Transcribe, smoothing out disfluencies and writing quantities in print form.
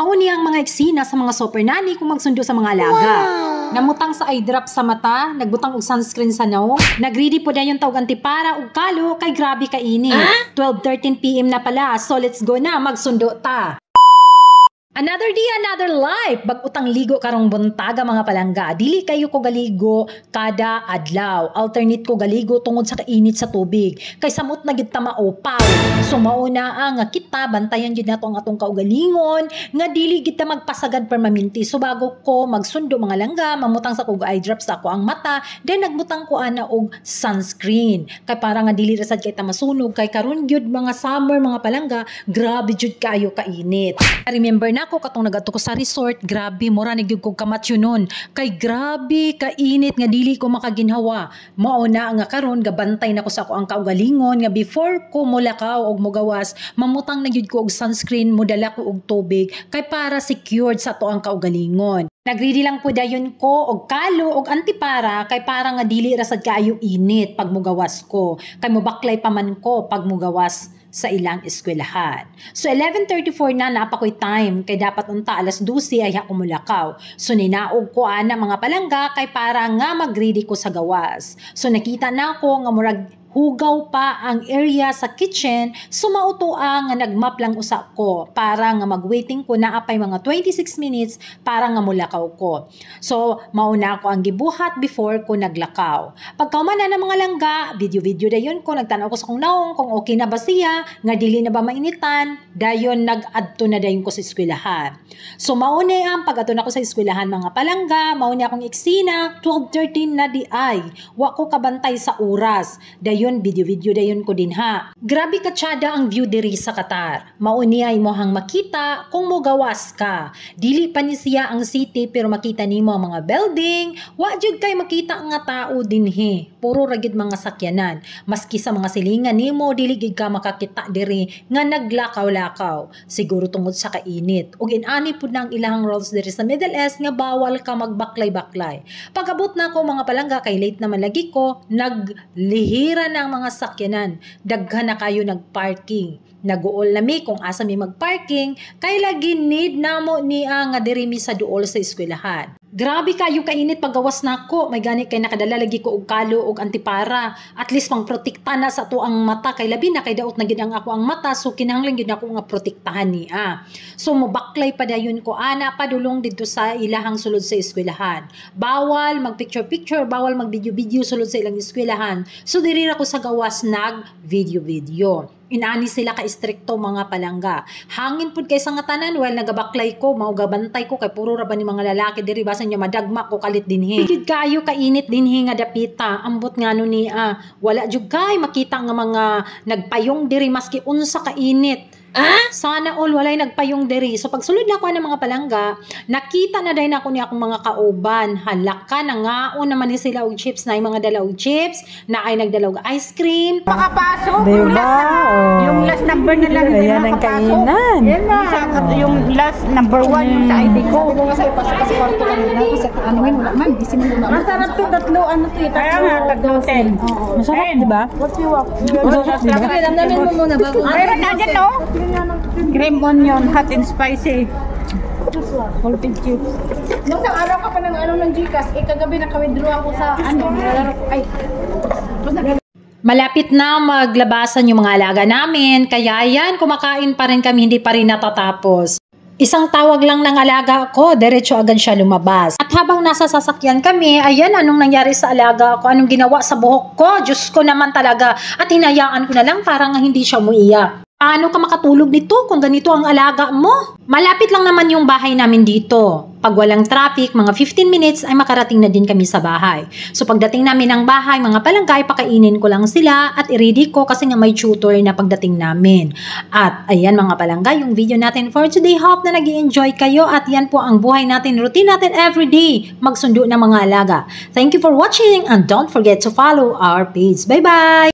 Mauni ang mga eksena sa mga super nanny kung magsundo sa mga alaga. Wow. Namutang sa eye drop sa mata, nagbutang og sunscreen sa noo, nagready po na yung tawag antipara ug kalo kay grabe kainit. 12:13 PM na pala, so let's go na magsundo ta. Another day, another life. Bag-utang ligo karong buntaga mga palangga. Dili kayo ko galigo kada adlaw. Alternate ko galigo tungod sa kainit sa tubig. Kay samot na gid ta maupaw. So mauna ang kita bantayan gid nato ang atong kaugalingon nga dili gid ta magpasagad permanente. So bago ko magsundo mga langga, mamutang sa kog eye drops sa ako ang mata, then nagbutang ko ana og sunscreen. Kay para nga dili rasad kay ta masunog kay karon gyud mga summer mga palangga, grabe jud kayo kainit. Remember na ako katong nagadto ko sa resort, grabe mura nagyud kog kamatyo nun. Kay grabe kainit nga dili ko makaginhawa. Mao na nga karon gabantay na ko sa ako ang kaugalingon nga before ko mulakaw og mugawas, mamutang na gyud ko og sunscreen, mudala ko og tubig kay para secured sa to ang kaugalingon. Nagready lang po dayon ko og kalo og antipara kay para nga dili rasad kaayo init pag mugawas ko. Kay mobaklay pa man ko pag mugawas sa ilang eskwelahan. So 11:34 na napakoy time kay dapat unta alas 12 ay ako mulakaw. So ninaog ko ana mga palangga kay para nga magready ko sa gawas. So nakita na ako nga murag hugaw pa ang area sa kitchen, sumautoa nga nagmap lang usa ko para nga magwaiting ko na apay mga 26 minutes para nga mulakaw ko. So mauna ko ang gibuhat before ko naglakaw. Pagkauman na ng mga langga, video dayon ko, nagtanaw ko sa kong naong kung okay na ba siya, nga dili na ba mainitan, dayon nag-adto na dayon ko sa eskwelahan. So mauna ang pag-adto na ko sa eskwelahan mga palangga, mauna akong eksena, 12:13 na di ay, wa ko kabantay sa oras, dayon video dayon ko din ha. Grabe katsada ang view diri sa Qatar. Mauni ay mohang makita kung mogawas ka. Dili pa ni siya ang city pero makita nimo ang mga building, wa jud kay makita nga tao dinhi. Puro ragid mga sakyanan. Maski sa mga silingan nimo dili gid ka makakita diri nga naglakaw-lakaw. Siguro tungod sa kainit. Ug inani pud na ang ilang rules diri sa Middle East nga bawal ka magbaklay-baklay. Pag-abot na ko mga palangga kay late naman lagi ko, naglihira na ang mga sakyanan, daghan na kayo nagparking. Naguol na mi kung asa mi magparking, kay lagi need namo niya nga diri mi sa duol sa eskwelahan. Grabe kayo kainit paggawas nako, may gani kay nakadala lagi ko og kalo og antipara. At least pang protekta na sa to ang mata kay labi na kay daot na gid ang ako ang mata, so kinahanglan gid nako nga protektahan niya. So mobaklay pa dayon ko ana padulong didto sa ilahang sulod sa eskwelahan. Bawal mag-picture, bawal mag-video sulod sa ilang eskwelahan. So diri ra ko sa gawas nag-video. Inani sila ka istrikto mga palangga. Hangin pud kay sa nga tanan while nagabaklay ko, mao gabantay ko kay puro ra ba ni mga lalaki diri basan nya madagma ko kalit dinhi. Gid kayo kainit dinhi nga dapita. Ambot ngano ni wala jud kay makita nga mga nagpayong diri maski unsa ka init. Sana all walay nagpayong diri. So pagsulod na ko ng mga palangga, nakita na dahil ako ni akong mga kauban. Halaka na ngaon naman ni sila og chips, na ay mga dala og chips, na ay nagdala og ice cream. Makapasok, diba? yung last number na lang hindi ayan ang makapasok. kainan. Yan na. Yung last number 1 yung sa ID ko. Masarap to, tatlo, ano to eh. Kaya nga, tatlo 10. Masarap, di ba? Masarap, di ba? Damdamin mo muna bago. Meron na dyan, no? Cream onion, hot and spicy. Salted chips. Nung isang araw ka pa ng ng Gcash, kagabi naka-withdraw ako sa nilalaro ko. Ay, Malapit na maglabasan yung mga alaga namin, kaya yan, kumakain pa rin kami, hindi pa rin natatapos. Isang tawag lang ng alaga ko, diretso agad siya lumabas. At habang nasa sasakyan kami, ayan, anong nangyari sa alaga ko, anong ginawa sa buhok ko, Diyos ko naman talaga. At hinayaan ko na lang para nga hindi siya umuiyak. Paano ka makatulog nito kung ganito ang alaga mo? Malapit lang naman yung bahay namin dito. Pag walang traffic, mga 15 minutes ay makarating na din kami sa bahay. So pagdating namin ng bahay, mga palangga, pakainin ko lang sila at i-ready ko kasi nga may tutor na pagdating namin. At ayan mga palangga, yung video natin for today. Hope na nag-i-enjoy kayo at yan po ang buhay natin, routine natin everyday, magsundo ng mga alaga. Thank you for watching and don't forget to follow our page. Bye-bye!